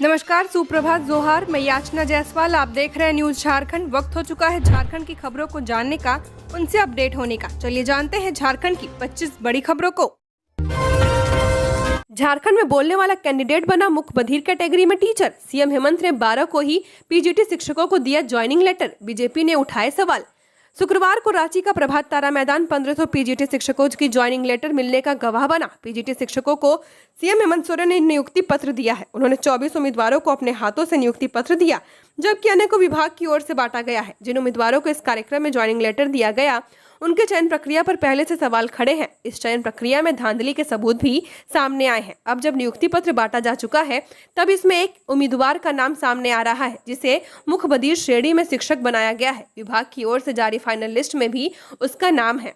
नमस्कार, सुप्रभात, जोहार। मैं याचना जायसवाल, आप देख रहे हैं न्यूज झारखंड। वक्त हो चुका है झारखंड की खबरों को जानने का, उनसे अपडेट होने का। चलिए जानते हैं झारखंड की 25 बड़ी खबरों को। झारखंड में बोलने वाला कैंडिडेट बना मुख्य बधिर कैटेगरी में टीचर। सीएम हेमंत ने 12 को ही पीजीटी शिक्षकों को दिया ज्वाइनिंग लेटर। बीजेपी ने उठाए सवाल। शुक्रवार को रांची का प्रभात तारा मैदान 1500 पीजीटी शिक्षकों की ज्वाइनिंग लेटर मिलने का गवाह बना। पीजीटी शिक्षकों को सीएम हेमंत सोरेन ने नियुक्ति पत्र दिया है। उन्होंने 24 उम्मीदवारों को अपने हाथों से नियुक्ति पत्र दिया, जबकि अन्य को विभाग की ओर से बांटा गया है। जिन उम्मीदवारों को इस कार्यक्रम में ज्वाइनिंग लेटर दिया गया, उनके चयन प्रक्रिया पर पहले से सवाल खड़े हैं। इस चयन प्रक्रिया में धांधली के सबूत भी सामने आए हैं। अब जब नियुक्ति पत्र बांटा जा चुका है, तब इसमें एक उम्मीदवार का नाम सामने आ रहा है, जिसे मुख्य बधिर श्रेणी में शिक्षक बनाया गया है। विभाग की ओर से जारी फाइनल लिस्ट में भी उसका नाम है।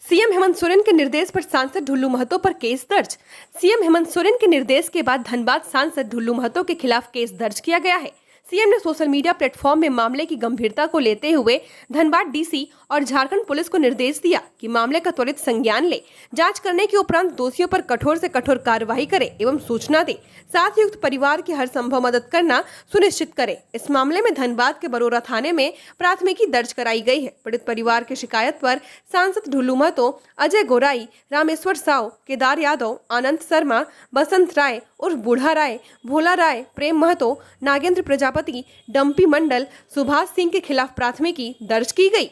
सीएम हेमंत सोरेन के निर्देश पर सांसद ढुल्लू महतो पर केस दर्ज। सीएम हेमंत सोरेन के निर्देश के बाद धनबाद सांसद ढुल्लू महतो के खिलाफ केस दर्ज किया गया है। सीएम ने सोशल मीडिया प्लेटफॉर्म में मामले की गंभीरता को लेते हुए धनबाद डीसी और झारखंड पुलिस को निर्देश दिया कि मामले का त्वरित संज्ञान ले, जांच करने के उपरांत दोषियों पर कठोर से कठोर कार्रवाई करे एवं सूचना दे। साथ ही युक्त परिवार की हर संभव मदद करना सुनिश्चित करे। इस मामले में धनबाद के बरोरा थाने में प्राथमिकी दर्ज कराई गई है। पीड़ित परिवार की शिकायत पर सांसद ढुल्लू महतो, अजय गोराई, रामेश्वर साव, केदार यादव, आनंद शर्मा, बसंत राय उर्फ बूढ़ा राय, भोला राय, प्रेम महतो, नागेंद्र प्रजापति, डम्पी मंडल, सुभाष सिंह के खिलाफ प्राथमिकी दर्ज की गई।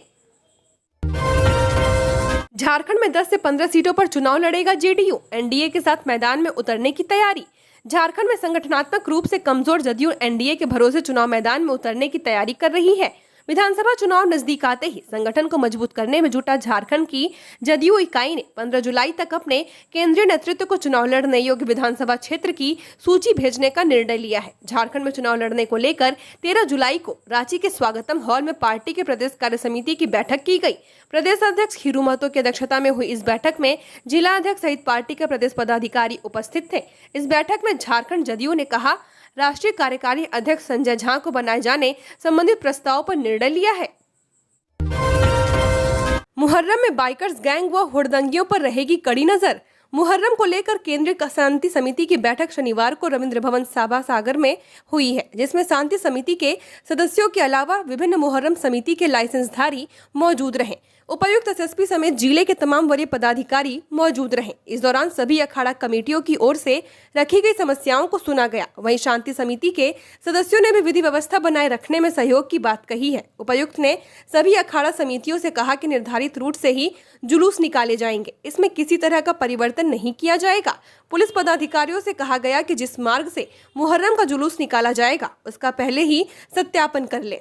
झारखंड में 10 से 15 सीटों पर चुनाव लड़ेगा जेडीयू। एनडीए के साथ मैदान में उतरने की तैयारी। झारखंड में संगठनात्मक रूप से कमजोर जदयू एनडीए के भरोसे चुनाव मैदान में उतरने की तैयारी कर रही है। विधानसभा चुनाव नजदीक आते ही संगठन को मजबूत करने में जुटा झारखंड की जदयू इकाई ने 15 जुलाई तक अपने केंद्रीय नेतृत्व को चुनाव लड़ने योग्य विधानसभा क्षेत्र की सूची भेजने का निर्णय लिया है। झारखंड में चुनाव लड़ने को लेकर 13 जुलाई को रांची के स्वागतम हॉल में पार्टी के प्रदेश कार्य समिति की बैठक की गई। प्रदेश अध्यक्ष खीरू महतो की अध्यक्षता में हुई इस बैठक में जिला अध्यक्ष सहित पार्टी के प्रदेश पदाधिकारी उपस्थित थे। इस बैठक में झारखंड जदयू ने कहा, राष्ट्रीय कार्यकारी अध्यक्ष संजय झा को बनाए जाने संबंधित प्रस्ताव पर निर्णय लिया है। मुहर्रम में बाइकर्स गैंग व हुड़दंगियों पर रहेगी कड़ी नजर। मुहर्रम को लेकर केंद्रीय शांति समिति की बैठक शनिवार को रविंद्र भवन साभा सागर में हुई है, जिसमें शांति समिति के सदस्यों के अलावा विभिन्न मुहर्रम समिति के लाइसेंसधारी मौजूद रहे। उपायुक्त एसएसपी समेत जिले के तमाम वरीय पदाधिकारी मौजूद रहे। इस दौरान सभी अखाड़ा कमेटियों की ओर से रखी गई समस्याओं को सुना गया। वहीं शांति समिति के सदस्यों ने भी विधि व्यवस्था बनाए रखने में सहयोग की बात कही है। उपायुक्त ने सभी अखाड़ा समितियों से कहा कि निर्धारित रूट से ही जुलूस निकाले जाएंगे, इसमें किसी तरह का परिवर्तन नहीं किया जाएगा। पुलिस पदाधिकारियों से कहा गया कि जिस मार्ग से मुहर्रम का जुलूस निकाला जाएगा, उसका पहले ही सत्यापन कर ले।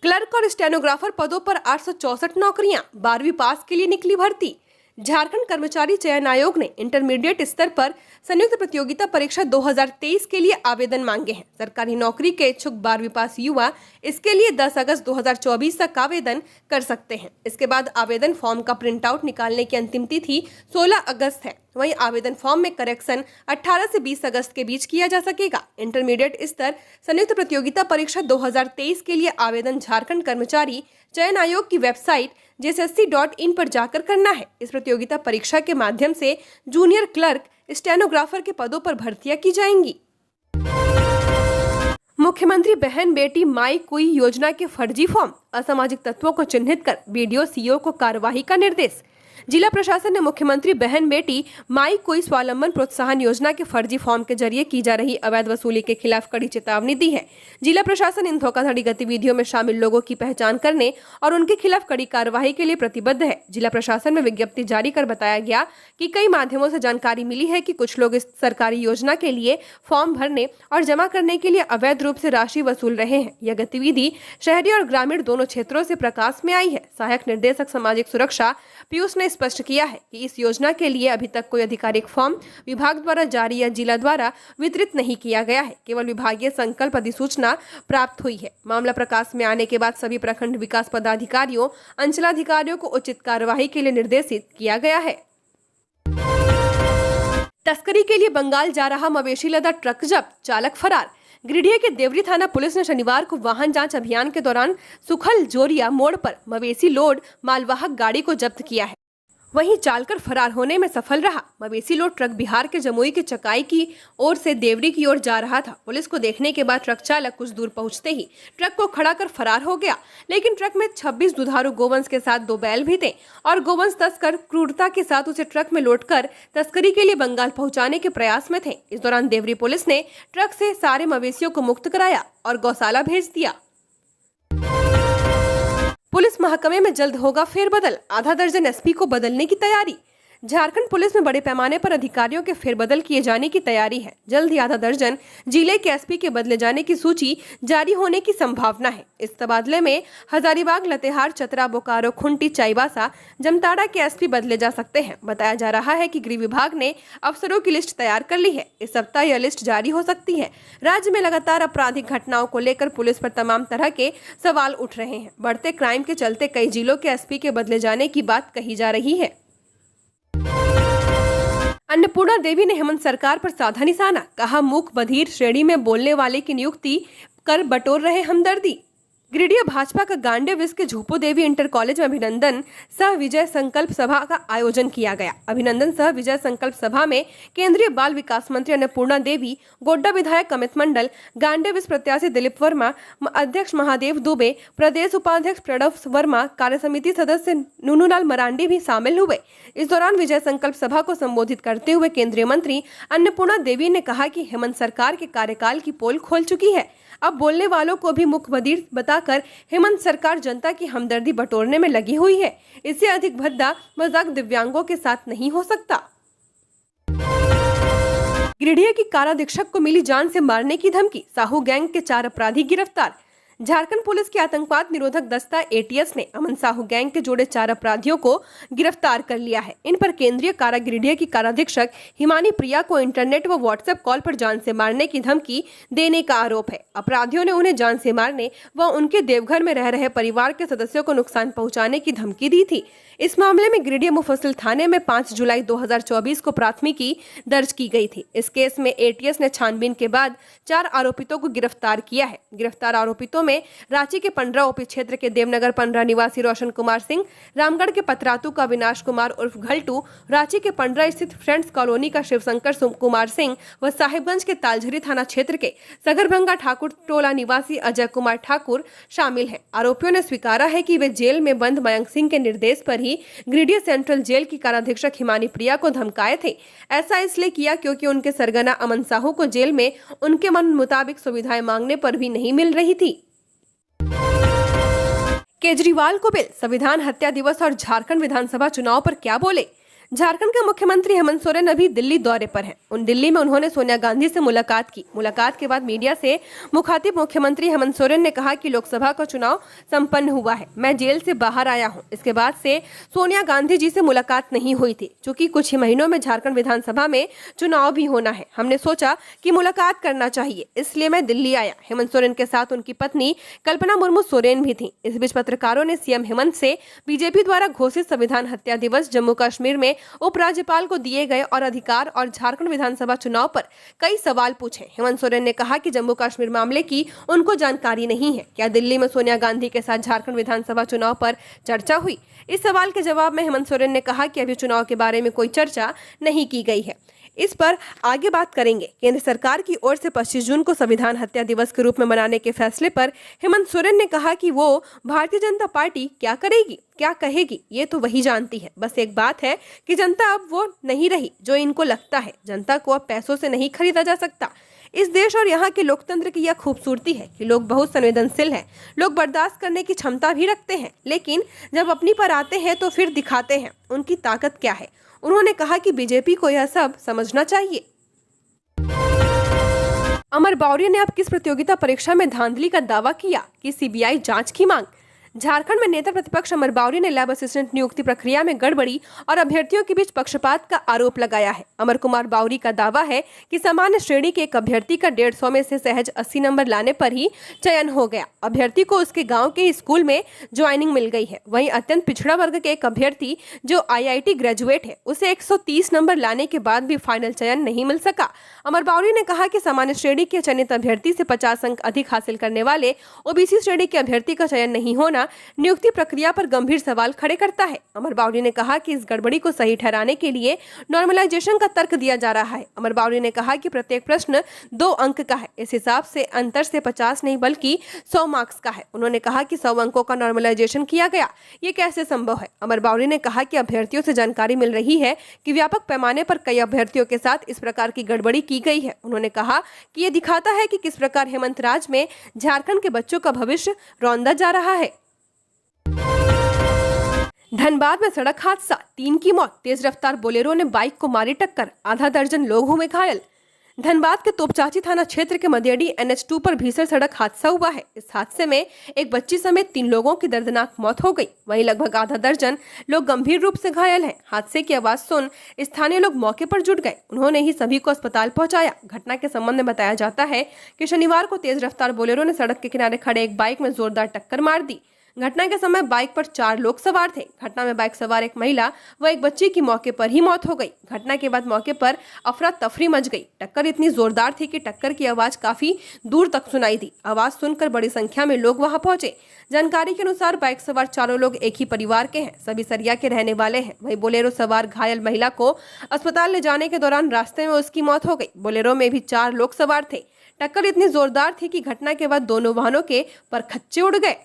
क्लर्क और स्टेनोग्राफर पदों पर 864 नौकरियां। 12वीं पास के लिए निकली भर्ती। झारखंड कर्मचारी चयन आयोग ने इंटरमीडिएट स्तर पर संयुक्त प्रतियोगिता परीक्षा 2023 के लिए आवेदन मांगे हैं। सरकारी नौकरी के इच्छुक 12वीं पास युवा इसके लिए 10 अगस्त 2024 तक आवेदन कर सकते हैं। इसके बाद आवेदन फॉर्म का प्रिंट आउट निकालने की अंतिम तिथि 16 अगस्त है। वहीं आवेदन फॉर्म में करेक्शन 18 से 20 अगस्त के बीच किया जा सकेगा। इंटरमीडिएट स्तर संयुक्त प्रतियोगिता परीक्षा 2023 के लिए आवेदन झारखंड कर्मचारी चयन आयोग की वेबसाइट jssc.in पर जाकर करना है। इस प्रतियोगिता परीक्षा के माध्यम से जूनियर क्लर्क, स्टेनोग्राफर के पदों पर भर्तियां की जाएंगी। मुख्यमंत्री बहन बेटी माई कोई योजना के फर्जी फॉर्म। असामाजिक तत्वों को चिन्हित कर बीडीओ सीओ को कार्यवाही का निर्देश। जिला प्रशासन ने मुख्यमंत्री बहन बेटी माई कोई स्वावलंबन प्रोत्साहन योजना के फर्जी फॉर्म के जरिए की जा रही अवैध वसूली के खिलाफ कड़ी चेतावनी दी है। जिला प्रशासन इन धोखाधड़ी गतिविधियों में शामिल लोगों की पहचान करने और उनके खिलाफ कड़ी कार्रवाई के लिए प्रतिबद्ध है। जिला प्रशासन में विज्ञप्ति जारी कर बताया गया कि कई माध्यमों से जानकारी मिली है कि कुछ लोग इस सरकारी योजना के लिए फॉर्म भरने और जमा करने के लिए अवैध रूप से राशि वसूल रहे हैं। यह गतिविधि शहरी और ग्रामीण दोनों क्षेत्रों से प्रकाश में आई है। सहायक निर्देशक सामाजिक सुरक्षा पीयूष ने स्पष्ट किया है कि इस योजना के लिए अभी तक कोई आधिकारिक फॉर्म विभाग द्वारा जारी या जिला द्वारा वितरित नहीं किया गया है। केवल विभागीय संकल्प अधिसूचना प्राप्त हुई है। मामला प्रकाश में आने के बाद सभी प्रखंड विकास पदाधिकारियों, अंचलाधिकारियों को उचित कार्यवाही के लिए निर्देशित किया गया है। तस्करी के लिए बंगाल जा रहा मवेशी लदा ट्रक जब्त, चालक फरार। गिरिडीह के देवरी थाना पुलिस ने शनिवार को वाहन जांच अभियान के दौरान सुखल जोरिया मोड़ पर मवेशी लोड मालवाहक गाड़ी को जब्त किया है। वहीं चालकर फरार होने में सफल रहा। मवेशी लोड ट्रक बिहार के जमुई के चकाई की ओर से देवरी की ओर जा रहा था। पुलिस को देखने के बाद ट्रक चालक कुछ दूर पहुंचते ही ट्रक को खड़ा कर फरार हो गया, लेकिन ट्रक में 26 दुधारू गोवंश के साथ 2 बैल भी थे और गोवंश तस्कर क्रूरता के साथ उसे ट्रक में लोड कर तस्करी के लिए बंगाल पहुँचाने के प्रयास में थे। इस दौरान देवरी पुलिस ने ट्रक से सारे मवेशियों को मुक्त कराया और गौशाला भेज दिया। पुलिस महकमे में जल्द होगा फेरबदल, आधा दर्जन एसपी को बदलने की तैयारी। झारखंड पुलिस में बड़े पैमाने पर अधिकारियों के फेरबदल किए जाने की तैयारी है। जल्द ही आधा दर्जन जिले के एसपी के बदले जाने की सूची जारी होने की संभावना है। इस तबादले में हजारीबाग, लतेहार, चतरा, बोकारो, खुंटी, चाईबासा, जमताड़ा के एसपी बदले जा सकते हैं। बताया जा रहा है कि गृह विभाग ने अफसरों की लिस्ट तैयार कर ली है। इस सप्ताह यह लिस्ट जारी हो सकती है। राज्य में लगातार आपराधिक घटनाओं को लेकर पुलिस पर तमाम तरह के सवाल उठ रहे हैं। बढ़ते क्राइम के चलते कई जिलों के एसपी के बदले जाने की बात कही जा रही है। अन्नपूर्णा देवी ने हेमंत सरकार पर साधा निशाना, कहा मूक बधिर श्रेणी में बोलने वाले की नियुक्ति कर बटोर रहे हमदर्दी। गिरिडीह भाजपा का गांडे विस के झूपो देवी इंटर कॉलेज में अभिनंदन सह विजय संकल्प सभा का आयोजन किया गया। अभिनंदन सह विजय संकल्प सभा में केंद्रीय बाल विकास मंत्री अन्नपूर्णा देवी, गोड्डा विधायक अमित मंडल, गांडे विस प्रत्याशी दिलीप वर्मा, अध्यक्ष महादेव दुबे, प्रदेश उपाध्यक्ष प्रणव वर्मा, कार्यसमिति सदस्य नूनूलाल मरांडी भी शामिल हुए। इस दौरान विजय संकल्प सभा को संबोधित करते हुए केंद्रीय मंत्री अन्नपूर्णा देवी ने कहा कि हेमंत सरकार के कार्यकाल की पोल खोल चुकी है। अब बोलने वालों को भी मुख बधिर बताकर हेमंत सरकार जनता की हमदर्दी बटोरने में लगी हुई है। इससे अधिक भद्दा मजाक दिव्यांगों के साथ नहीं हो सकता। गिरिडीह की काराधीक्षक को मिली जान से मारने की धमकी, साहू गैंग के 4 अपराधी गिरफ्तार। झारखंड पुलिस की आतंकवाद निरोधक दस्ता एटीएस ने अमन साहू गैंग के जुड़े 4 अपराधियों को गिरफ्तार कर लिया है। इन पर केंद्रीय कारा गिरिडीह की काराधीक्षक हिमानी प्रिया को इंटरनेट व व्हाट्सएप कॉल पर जान से मारने की धमकी देने का आरोप है। अपराधियों ने उन्हें जान से मारने व उनके देवघर में रह रहे परिवार के सदस्यों को नुकसान पहुंचाने की धमकी दी थी। इस मामले में गिरिडीह मुफस्सिल थाने में 5 जुलाई 2024 को प्राथमिकी दर्ज की गई थी। इस केस में एटीएस ने छानबीन के बाद 4 आरोपितों को गिरफ्तार किया है। गिरफ्तार आरोपितों में रांची के पंडरा ओपी क्षेत्र के देवनगर पंडरा निवासी रोशन कुमार सिंह, रामगढ़ के पतरातू का अविनाश कुमार उर्फ घलटू, रांची के पंडरा स्थित फ्रेंड्स कॉलोनी का शिवशंकर कुमार सिंह व साहिबगंज के तालझरी थाना क्षेत्र के सगरभंगा ठाकुर टोला निवासी अजय कुमार ठाकुर शामिल हैं। आरोपियों ने स्वीकारा है कि वे जेल में बंद मयंक सिंह के निर्देश पर ही गिरिडीह सेंट्रल जेल की काराधीक्षक हिमानी प्रिया को धमकाए थे। ऐसा इसलिए किया क्योंकि उनके सरगना अमन साहू को जेल में उनके मन मुताबिक सुविधाएं मांगने पर भी नहीं मिल रही थी। केजरीवाल को बिल, संविधान हत्या दिवस और झारखंड विधानसभा चुनाव पर क्या बोले। झारखंड के मुख्यमंत्री हेमंत सोरेन अभी दिल्ली दौरे पर हैं। दिल्ली में उन्होंने सोनिया गांधी से मुलाकात की। मुलाकात के बाद मीडिया से मुखातिब मुख्यमंत्री हेमंत सोरेन ने कहा कि लोकसभा का चुनाव संपन्न हुआ है, मैं जेल से बाहर आया हूं। इसके बाद से सोनिया गांधी जी से मुलाकात नहीं हुई थी। चूंकि कुछ ही महीनों में झारखंड विधानसभा में चुनाव भी होना है, हमने सोचा कि मुलाकात करना चाहिए, इसलिए मैं दिल्ली आया। हेमंत सोरेन के साथ उनकी पत्नी कल्पना मुर्मू सोरेन भी थी। इस बीच पत्रकारों ने सीएम हेमंत से बीजेपी द्वारा घोषित संविधान हत्या दिवस, जम्मू कश्मीर में उपराज्यपाल को दिए गए और अधिकार और झारखंड विधानसभा चुनाव पर कई सवाल पूछे। हेमंत सोरेन ने कहा कि जम्मू कश्मीर मामले की उनको जानकारी नहीं है। क्या दिल्ली में सोनिया गांधी के साथ झारखंड विधानसभा चुनाव पर चर्चा हुई? इस सवाल के जवाब में हेमंत सोरेन ने कहा कि अभी चुनाव के बारे में कोई चर्चा नहीं की गई है, इस पर आगे बात करेंगे। केंद्र सरकार की ओर से 25 जून को संविधान हत्या दिवस के रूप में मनाने के फैसले पर हेमंत सोरेन ने कहा कि वो भारतीय जनता पार्टी क्या करेगी, क्या कहेगी, ये तो वही जानती है। बस एक बात है कि जनता अब वो नहीं रही जो इनको लगता है। जनता को अब पैसों से नहीं खरीदा जा सकता। इस देश और यहाँ के लोकतंत्र की यह खूबसूरती है कि लोग बहुत संवेदनशील हैं। लोग बर्दाश्त करने की क्षमता भी रखते हैं, लेकिन जब अपनी पर आते हैं तो फिर दिखाते हैं उनकी ताकत क्या है। उन्होंने कहा कि बीजेपी को यह सब समझना चाहिए। अमर बावरिया ने अब किस प्रतियोगिता परीक्षा में धांधली का दावा किया कि सीबीआई जांच की मांग। झारखंड में नेता प्रतिपक्ष अमर बावरिया ने लैब असिस्टेंट नियुक्ति प्रक्रिया में गड़बड़ी और अभ्यर्थियों के बीच पक्षपात का आरोप लगाया है। अमर कुमार बावरी का दावा है कि सामान्य श्रेणी के एक अभ्यर्थी का 150 में से सहज 80 नंबर लाने पर ही चयन हो गया। अभ्यर्थी को उसके गांव के स्कूल में ज्वाइनिंग मिल गई है। वहीं अत्यंत पिछड़ा वर्ग के एक अभ्यर्थी जो IIT ग्रेजुएट है, उसे 130 नंबर लाने के बाद भी फाइनल चयन नहीं मिल सका। अमर बावरी ने कहा कि सामान्य श्रेणी के चयनित अभ्यर्थी से 50 अंक अधिक हासिल करने वाले OBC श्रेणी के अभ्यर्थी का चयन नहीं होना बढ़ाना नियुक्ति प्रक्रिया पर गंभीर सवाल खड़े करता है। अमर बावरी ने कहा कि इस गड़बड़ी को सही ठहराने के लिए नॉर्मलाइजेशन का तर्क दिया जा रहा है। अमर बावरी ने कहा कि प्रत्येक प्रश्न 2 अंक का है, इस हिसाब से अंतर से 50 नहीं बल्कि 100 मार्क्स का है। उन्होंने कहा कि 100 अंकों का नॉर्मलाइजेशन किया गया, ये कैसे संभव है। अमर बावरी ने कहा कि अभ्यर्थियों से जानकारी मिल रही है कि व्यापक पैमाने पर कई अभ्यर्थियों के साथ इस प्रकार की गड़बड़ी की गई है। उन्होंने कहा कि ये दिखाता है कि किस प्रकार हेमंत राज में झारखंड के बच्चों का भविष्य रौंदा जा रहा है। धनबाद में सड़क हादसा, 3 की मौत, तेज रफ्तार बोलेरो ने बाइक को मारी टक्कर, आधा दर्जन लोग हुए घायल। धनबाद के तोपचाची थाना क्षेत्र के मदेड़ी NH2 पर भीषण सड़क हादसा हुआ है। इस हादसे में एक बच्ची समेत 3 लोगों की दर्दनाक मौत हो गई। वहीं लगभग आधा दर्जन लोग गंभीर रूप से घायल हैं। हादसे की आवाज सुन स्थानीय लोग मौके पर जुट गए, उन्होंने ही सभी को अस्पताल पहुंचाया। घटना के संबंध में बताया जाता है कि शनिवार को तेज रफ्तार बोलेरो ने सड़क के किनारे खड़े एक बाइक में जोरदार टक्कर मार दी। घटना के समय बाइक पर 4 लोग सवार थे। घटना में बाइक सवार एक महिला व एक बच्ची की मौके पर ही मौत हो गई। घटना के बाद मौके पर अफरा तफरी मच गई। टक्कर इतनी जोरदार थी कि टक्कर की आवाज काफी दूर तक सुनाई दी। आवाज सुनकर बड़ी संख्या में लोग वहां पहुंचे। जानकारी के अनुसार बाइक सवार चारों लोग एक ही परिवार के हैं, सभी सरिया के रहने वाले हैं। वहीं बोलेरो सवार घायल महिला को अस्पताल ले जाने के दौरान रास्ते में उसकी मौत हो गई। बोलेरो में भी 4 लोग सवार थे। टक्कर इतनी जोरदार थी कि घटना के बाद दोनों वाहनों के परखच्चे उड़ गए।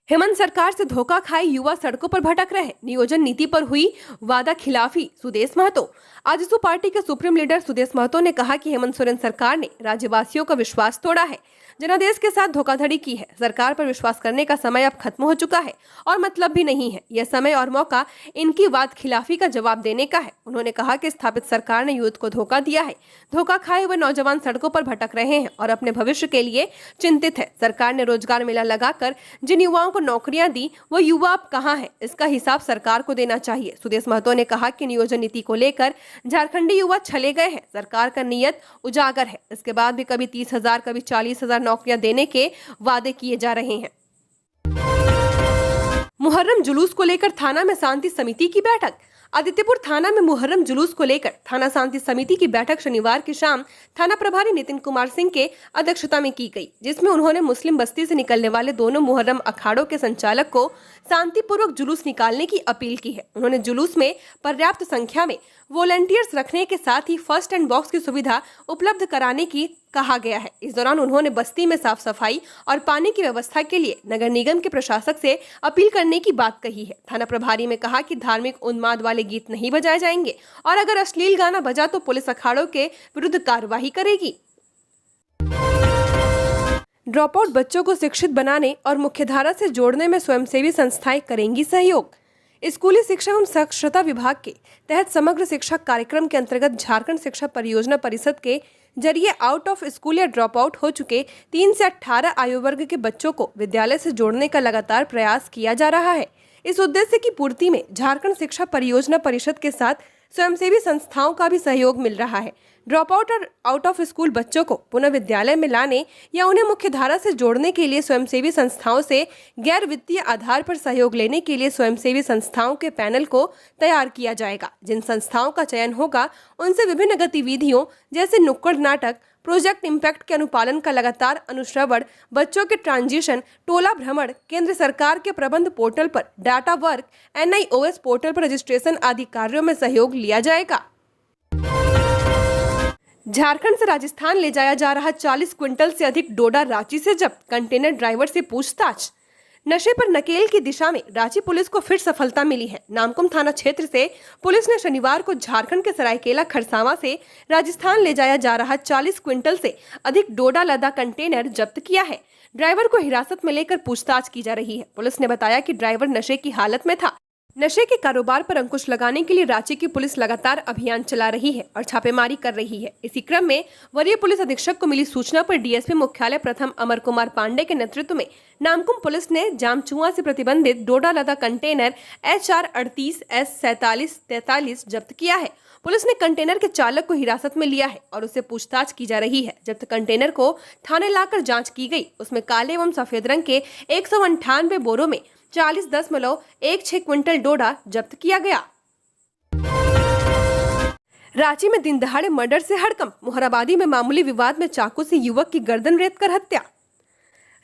हेमंत सरकार से धोखा खाए युवा सड़कों पर भटक रहे, नियोजन नीति पर हुई वादा खिलाफी, सुदेश महतो। आजसू पार्टी के सुप्रीम लीडर सुदेश महतो ने कहा कि हेमंत सोरेन सरकार ने राज्यवासियों का विश्वास तोड़ा है, जनादेश के साथ धोखाधड़ी की है। सरकार पर विश्वास करने का समय अब खत्म हो चुका है और मतलब भी नहीं है। यह समय और मौका इनकी वाद खिलाफी का जवाब देने का है। उन्होंने कहा कि स्थापित सरकार ने यूथ को धोखा दिया है। धोखा खाए हुए नौजवान सड़कों पर भटक रहे हैं और अपने भविष्य के लिए चिंतित है। सरकार ने रोजगार मेला लगाकर जिन युवाओं को नौकरियां दी, वो युवा अब कहाँ है, इसका हिसाब सरकार को देना चाहिए। सुदेश महतो ने कहा कि नियोजन नीति को लेकर झारखंडी युवा छले गए हैं। सरकार का नियत उजागर है। इसके बाद भी कभी 30,000 कभी 40,000 नौकरियां देने के वादे किए जा रहे हैं। मुहर्रम जुलूस को लेकर थाना में शांति समिति की बैठक। आदित्यपुर थाना में मुहर्रम जुलूस को लेकर थाना शांति समिति की बैठक शनिवार की शाम थाना प्रभारी नितिन कुमार सिंह के अध्यक्षता में की गई, जिसमें उन्होंने मुस्लिम बस्ती से निकलने वाले दोनों मुहर्रम अखाड़ों के संचालक को शांतिपूर्वक जुलूस निकालने की अपील की है। उन्होंने जुलूस में पर्याप्त संख्या में वॉलंटियर्स रखने के साथ ही फर्स्ट एंड बॉक्स की सुविधा उपलब्ध कराने की कहा गया है। इस दौरान उन्होंने बस्ती में साफ सफाई और पानी की व्यवस्था के लिए नगर निगम के प्रशासक से अपील करने की बात कही है। थाना प्रभारी में कहा कि धार्मिक उन्माद वाले गीत नहीं बजाए जाएंगे और अगर अश्लील गाना बजा तो पुलिस अखाड़ों के विरुद्ध कार्रवाई करेगी। ड्रॉप आउट बच्चों को शिक्षित बनाने और मुख्यधारा से जोड़ने में स्वयंसेवी संस्थाएं करेंगी सहयोग। स्कूली शिक्षा एवं साक्षरता विभाग के तहत समग्र शिक्षा कार्यक्रम के अंतर्गत झारखंड शिक्षा परियोजना परिषद के जरिए आउट ऑफ स्कूल या ड्रॉप आउट हो चुके 3 से 18 आयु वर्ग के बच्चों को विद्यालय से जोड़ने का लगातार प्रयास किया जा रहा है। इस उद्देश्य की पूर्ति में झारखंड शिक्षा परियोजना परिषद के साथ स्वयंसेवी संस्थाओं का भी सहयोग मिल रहा है। ड्रॉप आउट और आउट ऑफ स्कूल बच्चों को पुनः विद्यालय में लाने या उन्हें मुख्यधारा से जोड़ने के लिए स्वयंसेवी संस्थाओं से गैर वित्तीय आधार पर सहयोग लेने के लिए स्वयंसेवी संस्थाओं के पैनल को तैयार किया जाएगा। जिन संस्थाओं का चयन होगा उनसे विभिन्न गतिविधियों जैसे नुक्कड़ नाटक, प्रोजेक्ट इम्पैक्ट के अनुपालन का लगातार अनुश्रवण, बच्चों के ट्रांजिशन, टोला भ्रमण, केंद्र सरकार के प्रबंध पोर्टल पर डाटा वर्क, NIOS पोर्टल पर रजिस्ट्रेशन आदि कार्यों में सहयोग लिया जाएगा। झारखंड से राजस्थान ले जाया जा रहा 40 क्विंटल से अधिक डोडा रांची से जब्त, कंटेनर ड्राइवर से पूछताछ। नशे पर नकेल की दिशा में रांची पुलिस को फिर सफलता मिली है। नामकुम थाना क्षेत्र से पुलिस ने शनिवार को झारखंड के सरायकेला खरसावां से राजस्थान ले जाया जा रहा 40 क्विंटल से अधिक डोडा लदा कंटेनर जब्त किया है। ड्राइवर को हिरासत में लेकर पूछताछ की जा रही है। पुलिस ने बताया कि ड्राइवर नशे की हालत में था। नशे के कारोबार पर अंकुश लगाने के लिए रांची की पुलिस लगातार अभियान चला रही है और छापेमारी कर रही है। इसी क्रम में वरीय पुलिस अधीक्षक को मिली सूचना पर डीएसपी मुख्यालय प्रथम अमर कुमार पांडे के नेतृत्व में नामकुम पुलिस ने जामचुआ से प्रतिबंधित डोडा लदा कंटेनर HR 38S4743 जब्त किया है। पुलिस ने कंटेनर के चालक को हिरासत में लिया है और उससे पूछताछ की जा रही है। जब्त कंटेनर को थाने लाकर जांच की गई। उसमें काले एवं सफेद रंग के 198 बोरों में 40.16 क्विंटल डोडा जब्त किया गया। रांची में दिन दहाड़े मर्डर से हड़कंप, मुहराबादी में मामूली विवाद में चाकू से युवक की गर्दन रेतकर हत्या।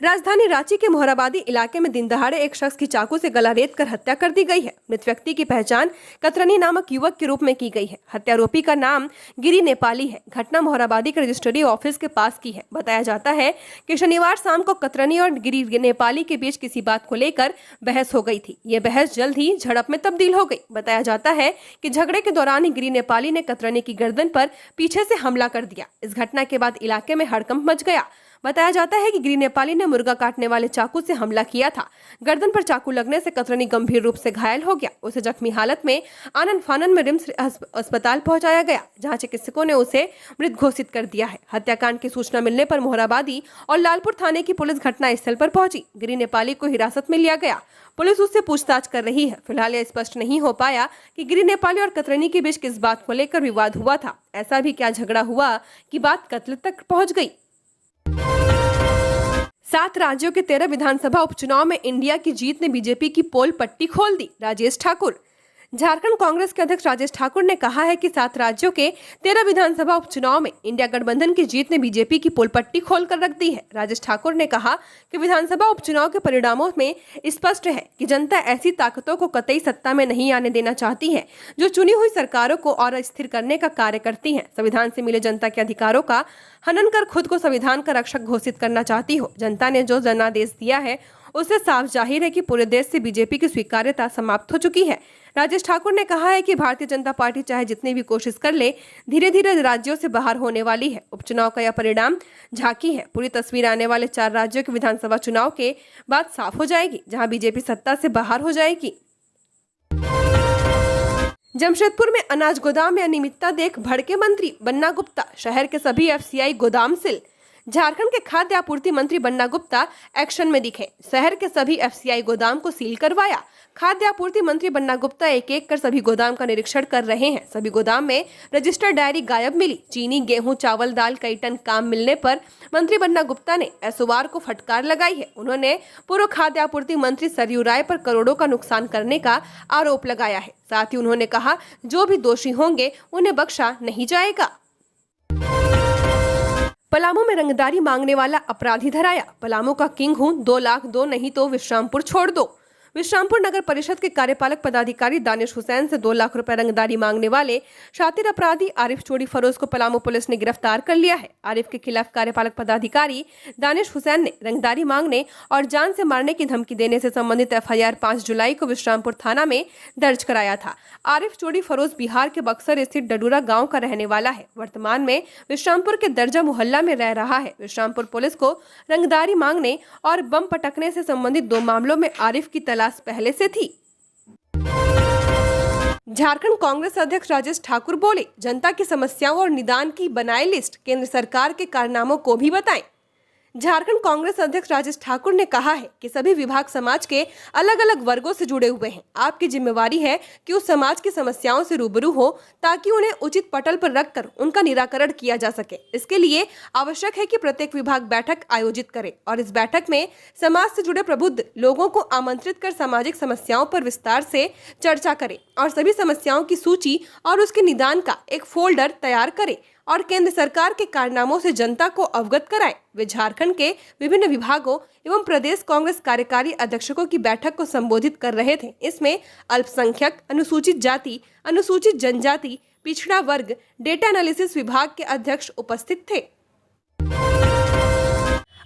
राजधानी रांची के मोहराबादी इलाके में दिन दहाड़े एक शख्स की चाकू से गला रेत कर हत्या कर दी गई है। मृत व्यक्ति की पहचान कतरनी नामक युवक के रूप में की गई है। हत्यारोपी का नाम गिरी नेपाली है। घटना मोहराबादी के रजिस्ट्री ऑफिस के पास की है। बताया जाता है कि शनिवार शाम को कतरनी और गिरी नेपाली के बीच किसी बात को लेकर बहस हो गई थी। ये बहस जल्द ही झड़प में तब्दील हो गई। बताया जाता है कि झगड़े के दौरान ही गिरी नेपाली ने कतरनी की गर्दन पर पीछे से हमला कर दिया। इस घटना के बाद इलाके में हड़कंप मच गया। बताया जाता है कि गिरी नेपाली ने मुर्गा काटने वाले चाकू से हमला किया था। गर्दन पर चाकू लगने से कतरनी गंभीर रूप से घायल हो गया। उसे जख्मी हालत में आनंद फानन में रिम्स अस्पताल पहुंचाया गया, जहां चिकित्सकों ने उसे मृत घोषित कर दिया है। हत्याकांड की सूचना मिलने पर मोहराबादी और लालपुर थाने की पुलिस घटनास्थल पर पहुंची। गिरी नेपाली को हिरासत में लिया गया। पुलिस उससे पूछताछ कर रही है। फिलहाल यह स्पष्ट नहीं हो पाया कि गिरी नेपाली और कतरनी के बीच किस बात को लेकर विवाद हुआ था। ऐसा भी क्या झगड़ा हुआ कि बात कत्ल तक पहुंच गई। 7 राज्यों के 13 विधानसभा उपचुनाव में इंडिया की जीत ने बीजेपी की पोल पट्टी खोल दी। राजेश ठाकुर। झारखंड कांग्रेस के अध्यक्ष राजेश ठाकुर ने कहा है कि 7 राज्यों के 13 विधानसभा उपचुनाव में इंडिया गठबंधन की जीत ने बीजेपी की पोल पट्टी खोलकर रख दी है। राजेश ठाकुर ने कहा कि विधानसभा उपचुनाव के परिणामों में स्पष्ट है कि जनता ऐसी ताकतों को कतई सत्ता में नहीं आने देना चाहती है जो चुनी हुई सरकारों को और अस्थिर करने का कार्य करती हैं। संविधान से मिले जनता के अधिकारों का हनन कर खुद को संविधान का रक्षक घोषित करना चाहती हो। जनता ने जो जनादेश दिया है उससे साफ जाहिर है कि पूरे देश से बीजेपी की स्वीकार्यता समाप्त हो चुकी है। राजेश ठाकुर ने कहा है कि भारतीय जनता पार्टी चाहे जितनी भी कोशिश कर ले, धीरे धीरे राज्यों से बाहर होने वाली है। उपचुनाव का यह परिणाम झांकी है। पूरी तस्वीर आने वाले 4 राज्यों के विधानसभा चुनाव के बाद साफ हो जाएगी, जहां बीजेपी सत्ता से बाहर हो जाएगी। जमशेदपुर में अनाज गोदाम में अनियमितता देख भड़के मंत्री बन्ना गुप्ता। शहर के सभी FCI गोदाम सील। झारखंड के खाद्य आपूर्ति मंत्री बन्ना गुप्ता एक्शन में दिखे। शहर के सभी FCI गोदाम को सील करवाया। खाद्य आपूर्ति मंत्री बन्ना गुप्ता एक कर सभी गोदाम का निरीक्षण कर रहे हैं। सभी गोदाम में रजिस्टर्ड डायरी गायब मिली। चीनी, गेहूं, चावल, दाल कई टन काम मिलने पर मंत्री बन्ना गुप्ता ने SOR को फटकार लगाई है। उन्होंने पूर्व खाद्य आपूर्ति मंत्री सरयू राय पर करोड़ों का नुकसान करने का आरोप लगाया है। साथ ही उन्होंने कहा जो भी दोषी होंगे उन्हें बख्शा नहीं जाएगा। पलामू में रंगदारी मांगने वाला अपराधी धराया। पलामू का किंग हूँ, 2 लाख दो, नहीं तो विश्रामपुर छोड़ दो। विश्रामपुर नगर परिषद के कार्यपालक पदाधिकारी दानिश हुसैन से 2 लाख रुपए रंगदारी मांगने वाले शातिर अपराधी आरिफ चोरी फरोज को पलामू पुलिस ने गिरफ्तार कर लिया है। आरिफ के खिलाफ कार्यपालक पदाधिकारी दानिश हुसैन ने रंगदारी मांगने और जान से मारने की धमकी देने से संबंधित FIR 5 जुलाई को विश्रामपुर थाना में दर्ज कराया था। आरिफ चोरी फरोज बिहार के बक्सर स्थित डडूरा गाँव का रहने वाला है। वर्तमान में विश्रामपुर के दर्जा मोहल्ला में रह रहा है। विश्रामपुर पुलिस को रंगदारी मांगने और बम पटकने से संबंधित 2 मामलों में आरिफ की तलाश पहले से थी। झारखंड कांग्रेस अध्यक्ष राजेश ठाकुर बोले, जनता की समस्याओं और निदान की बनाए लिस्ट, केंद्र सरकार के कारनामों को भी बताएं। झारखंड कांग्रेस अध्यक्ष राजेश ठाकुर ने कहा है कि सभी विभाग समाज के अलग अलग वर्गों से जुड़े हुए हैं। आपकी जिम्मेवारी है कि उस समाज की समस्याओं से रूबरू हो ताकि उन्हें उचित पटल पर रखकर उनका निराकरण किया जा सके। इसके लिए आवश्यक है कि प्रत्येक विभाग बैठक आयोजित करे और इस बैठक में समाज से जुड़े प्रबुद्ध लोगों को आमंत्रित कर सामाजिक समस्याओं पर विस्तार से चर्चा करे और सभी समस्याओं की सूची और उसके निदान का एक फोल्डर तैयार करे और केंद्र सरकार के कारनामों से जनता को अवगत कराए। वे झारखंड के विभिन्न विभागों एवं प्रदेश कांग्रेस कार्यकारी अध्यक्षों की बैठक को संबोधित कर रहे थे। इसमें अल्पसंख्यक, अनुसूचित जाति, अनुसूचित जनजाति, पिछड़ा वर्ग, डेटा एनालिसिस विभाग के अध्यक्ष उपस्थित थे।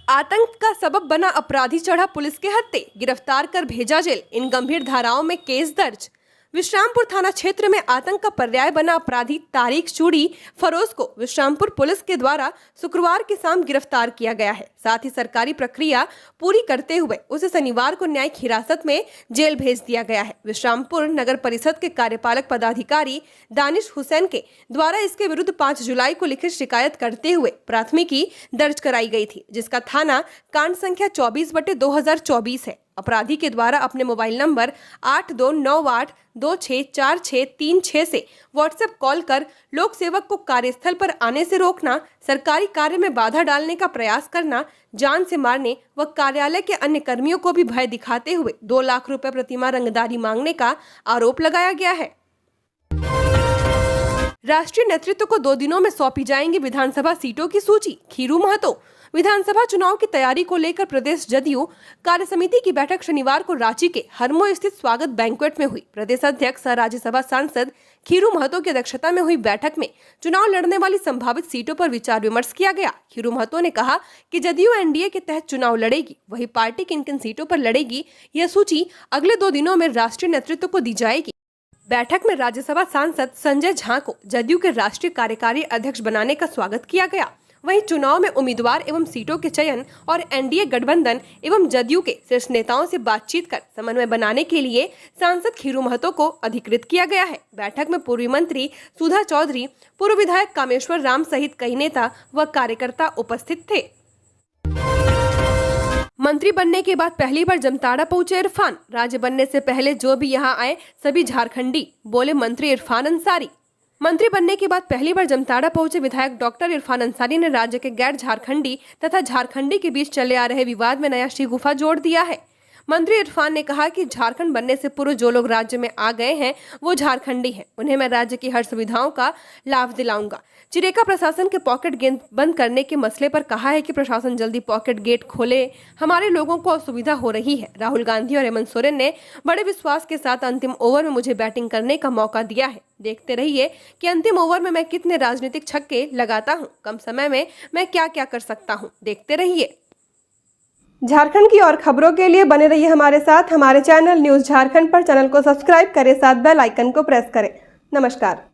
आतंक का सबब बना अपराधी चढ़ा पुलिस के हत्थे, गिरफ्तार कर भेजा जेल। इन गंभीर धाराओं में केस दर्ज। विश्रामपुर थाना क्षेत्र में आतंक का पर्याय बना अपराधी तारिक चूड़ी फरोज को विश्रामपुर पुलिस के द्वारा शुक्रवार की शाम गिरफ्तार किया गया है। साथ ही सरकारी प्रक्रिया पूरी करते हुए उसे शनिवार को न्यायिक हिरासत में जेल भेज दिया गया है। विश्रामपुर नगर परिषद के कार्यपालक पदाधिकारी दानिश हुसैन के द्वारा इसके विरुद्ध 5 जुलाई को लिखित शिकायत करते हुए प्राथमिकी दर्ज कराई गई थी, जिसका थाना कांड संख्या 24/2024 है। अपराधी के द्वारा अपने मोबाइल नंबर 8298264636 से व्हाट्सएप कॉल कर लोक सेवक को कार्यस्थल पर आने से रोकना, सरकारी कार्य में बाधा डालने का प्रयास करना, जान से मारने व कार्यालय के अन्य कर्मियों को भी भय दिखाते हुए 2 लाख रुपए प्रतिमाह रंगदारी मांगने का आरोप लगाया गया है। राष्ट्रीय नेतृत्व को 2 दिनों में सौंपी जाएंगी विधानसभा सीटों की सूची, खीरू महतो। विधानसभा चुनाव की तैयारी को लेकर प्रदेश जदयू कार्य समिति की बैठक शनिवार को रांची के हरमो स्थित स्वागत बैंक्वेट में हुई। प्रदेश अध्यक्ष सह राज्यसभा सांसद खीरू महतो की अध्यक्षता में हुई बैठक में चुनाव लड़ने वाली संभावित सीटों पर विचार विमर्श किया गया। खीरू महतो ने कहा कि जदयू एनडीए के तहत चुनाव लड़ेगी, वही पार्टी किन किन सीटों पर लड़ेगी यह सूची अगले 2 दिनों में राष्ट्रीय नेतृत्व को दी जाएगी। बैठक में राज्यसभा सांसद संजय झा को जदयू के राष्ट्रीय कार्यकारी अध्यक्ष बनाने का स्वागत किया गया। वहीं चुनाव में उम्मीदवार एवं सीटों के चयन और एनडीए गठबंधन एवं जदयू के शीर्ष नेताओं से बातचीत कर समन्वय बनाने के लिए सांसद खीरू महतो को अधिकृत किया गया है। बैठक में पूर्व मंत्री सुधा चौधरी, पूर्व विधायक कामेश्वर राम सहित कई नेता व कार्यकर्ता उपस्थित थे। मंत्री बनने के बाद पहली बार जमताड़ा पहुंचे इरफान। राज्य बनने से पहले जो भी यहां आए सभी झारखंडी, बोले मंत्री इरफान अंसारी। मंत्री बनने के बाद पहली बार जमताड़ा पहुंचे विधायक डॉक्टर इरफान अंसारी ने राज्य के गैर झारखंडी तथा झारखंडी के बीच चले आ रहे विवाद में नया शिगुफा जोड़ दिया है। मंत्री इरफान ने कहा कि झारखंड बनने से पूर्व जो लोग राज्य में आ गए हैं वो झारखंडी हैं, उन्हें मैं राज्य की हर सुविधाओं का लाभ दिलाऊंगा। चिरेका प्रशासन के पॉकेट गेट बंद करने के मसले पर कहा है कि प्रशासन जल्दी पॉकेट गेट खोले, हमारे लोगों को असुविधा हो रही है। राहुल गांधी और हेमंत सोरेन ने बड़े विश्वास के साथ अंतिम ओवर में मुझे बैटिंग करने का मौका दिया है। देखते रहिए कि अंतिम ओवर में मैं कितने राजनीतिक छक्के लगाता हूं, कम समय में मैं क्या क्या कर सकता हूं, देखते रहिए। झारखंड की और खबरों के लिए बने रहिए हमारे साथ। हमारे चैनल न्यूज़ झारखंड पर चैनल को सब्सक्राइब करें, साथ बेल आइकन को प्रेस करें। नमस्कार।